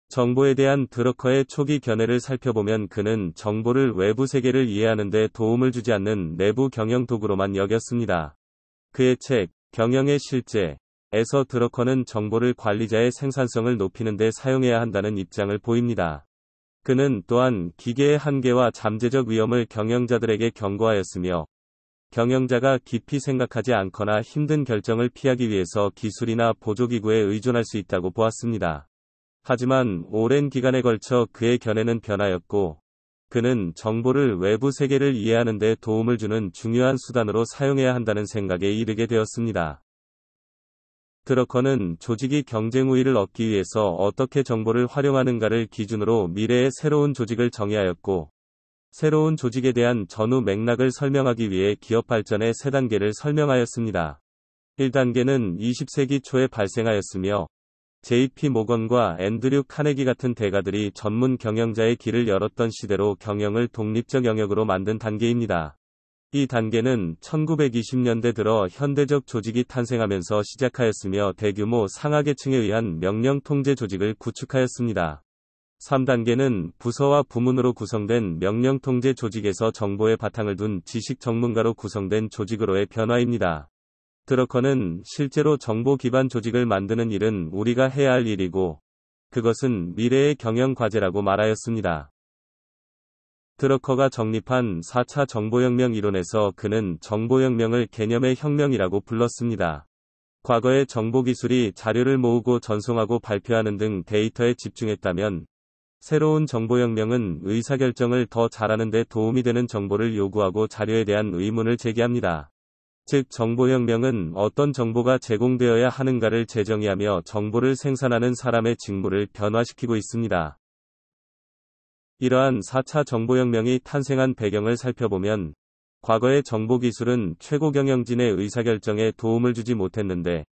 정보에 대한 드러커의 초기 견해를 살펴보면 그는 정보를 외부 세계를 이해하는 데 도움을 주지 않는 내부 경영 도구로만 여겼습니다. 그의 책, 경영의 실제에서 드러커는 정보를 관리자의 생산성을 높이는 데 사용해야 한다는 입장을 보입니다. 그는 또한 기계의 한계와 잠재적 위험을 경영자들에게 경고하였으며, 경영자가 깊이 생각하지 않거나 힘든 결정을 피하기 위해서 기술이나 보조기구에 의존할 수 있다고 보았습니다. 하지만 오랜 기간에 걸쳐 그의 견해는 변하였고, 그는 정보를 외부 세계를 이해하는 데 도움을 주는 중요한 수단으로 사용해야 한다는 생각에 이르게 되었습니다. 드러커는 조직이 경쟁 우위를 얻기 위해서 어떻게 정보를 활용하는가를 기준으로 미래의 새로운 조직을 정의하였고, 새로운 조직에 대한 전후 맥락을 설명하기 위해 기업 발전의 3단계를 설명하였습니다. 1단계는 20세기 초에 발생하였으며, JP 모건과 앤드류 카네기 같은 대가들이 전문 경영자의 길을 열었던 시대로 경영을 독립적 영역으로 만든 단계입니다. 이 단계는 1920년대 들어 현대적 조직이 탄생하면서 시작하였으며 대규모 상하계층에 의한 명령 통제 조직을 구축하였습니다. 3단계는 부서와 부문으로 구성된 명령 통제 조직에서 정보의 바탕을 둔 지식 전문가로 구성된 조직으로의 변화입니다. 드러커는 실제로 정보 기반 조직을 만드는 일은 우리가 해야 할 일이고, 그것은 미래의 경영 과제라고 말하였습니다. 드러커가 정립한 4차 정보혁명 이론에서 그는 정보혁명을 개념의 혁명이라고 불렀습니다. 과거의 정보기술이 자료를 모으고 전송하고 발표하는 등 데이터에 집중했다면, 새로운 정보혁명은 의사결정을 더 잘하는 데 도움이 되는 정보를 요구하고 자료에 대한 의문을 제기합니다. 즉 정보혁명은 어떤 정보가 제공되어야 하는가를 재정의하며 정보를 생산하는 사람의 직무를 변화시키고 있습니다. 이러한 4차 정보혁명이 탄생한 배경을 살펴보면, 과거의 정보기술은 최고 경영진의 의사결정에 도움을 주지 못했는데,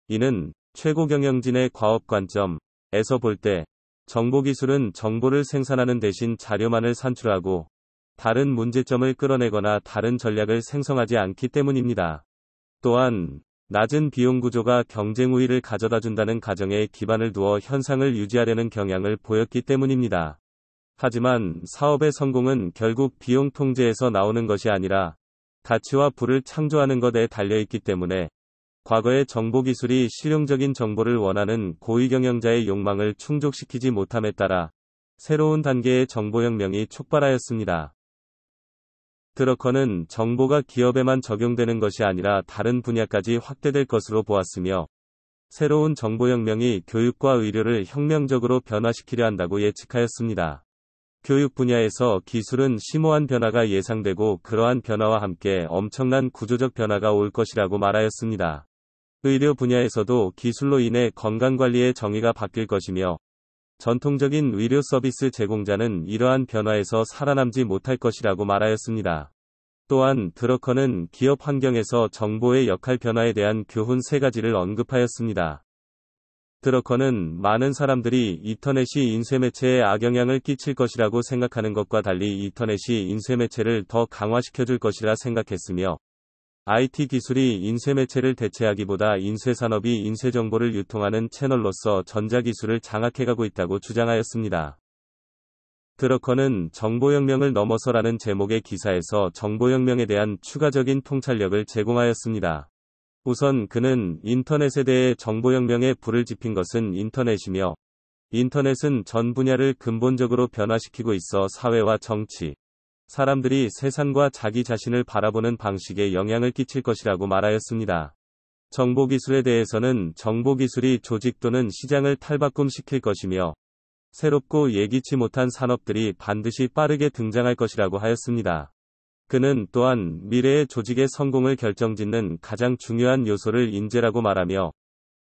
이는 최고 경영진의 과업 관점에서 볼 때, 정보기술은 정보를 생산하는 대신 자료만을 산출하고, 다른 문제점을 끌어내거나 다른 전략을 생성하지 않기 때문입니다. 또한 낮은 비용 구조가 경쟁 우위를 가져다 준다는 가정에 기반을 두어 현상을 유지하려는 경향을 보였기 때문입니다. 하지만 사업의 성공은 결국 비용 통제에서 나오는 것이 아니라 가치와 부를 창조하는 것에 달려있기 때문에 과거의 정보기술이 실용적인 정보를 원하는 고위 경영자의 욕망을 충족시키지 못함에 따라 새로운 단계의 정보혁명이 촉발하였습니다. 드러커는 정보가 기업에만 적용되는 것이 아니라 다른 분야까지 확대될 것으로 보았으며, 새로운 정보혁명이 교육과 의료를 혁명적으로 변화시키려 한다고 예측하였습니다. 교육 분야에서 기술은 심오한 변화가 예상되고 그러한 변화와 함께 엄청난 구조적 변화가 올 것이라고 말하였습니다. 의료 분야에서도 기술로 인해 건강관리의 정의가 바뀔 것이며, 전통적인 의료 서비스 제공자는 이러한 변화에서 살아남지 못할 것이라고 말하였습니다. 또한 드러커는 기업 환경에서 정보의 역할 변화에 대한 교훈 3가지를 언급하였습니다. 드러커는 많은 사람들이 인터넷이 인쇄매체에 악영향을 끼칠 것이라고 생각하는 것과 달리 인터넷이 인쇄매체를 더 강화시켜줄 것이라 생각했으며, IT 기술이 인쇄매체를 대체하기보다 인쇄산업이 인쇄정보를 유통하는 채널로서 전자기술을 장악해가고 있다고 주장하였습니다. 드러커는 정보혁명을 넘어서라는 제목의 기사에서 정보혁명에 대한 추가적인 통찰력을 제공하였습니다. 우선 그는 인터넷에 대해 정보혁명에 불을 지핀 것은 인터넷이며, 인터넷은 전 분야를 근본적으로 변화시키고 있어 사회와 정치, 사람들이 세상과 자기 자신을 바라보는 방식에 영향을 끼칠 것이라고 말하였습니다. 정보기술에 대해서는 정보기술이 조직 또는 시장을 탈바꿈시킬 것이며, 새롭고 예기치 못한 산업들이 반드시 빠르게 등장할 것이라고 하였습니다. 그는 또한 미래의 조직의 성공을 결정짓는 가장 중요한 요소를 인재라고 말하며,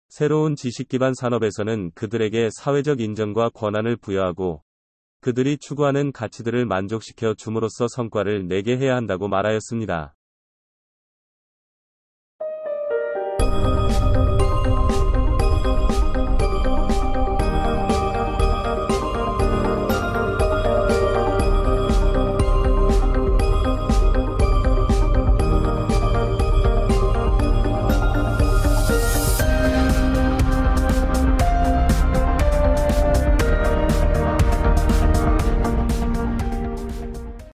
새로운 지식 기반 산업에서는 그들에게 사회적 인정과 권한을 부여하고, 그들이 추구하는 가치들을 만족시켜 줌으로써 성과를 내게 해야 한다고 말하였습니다.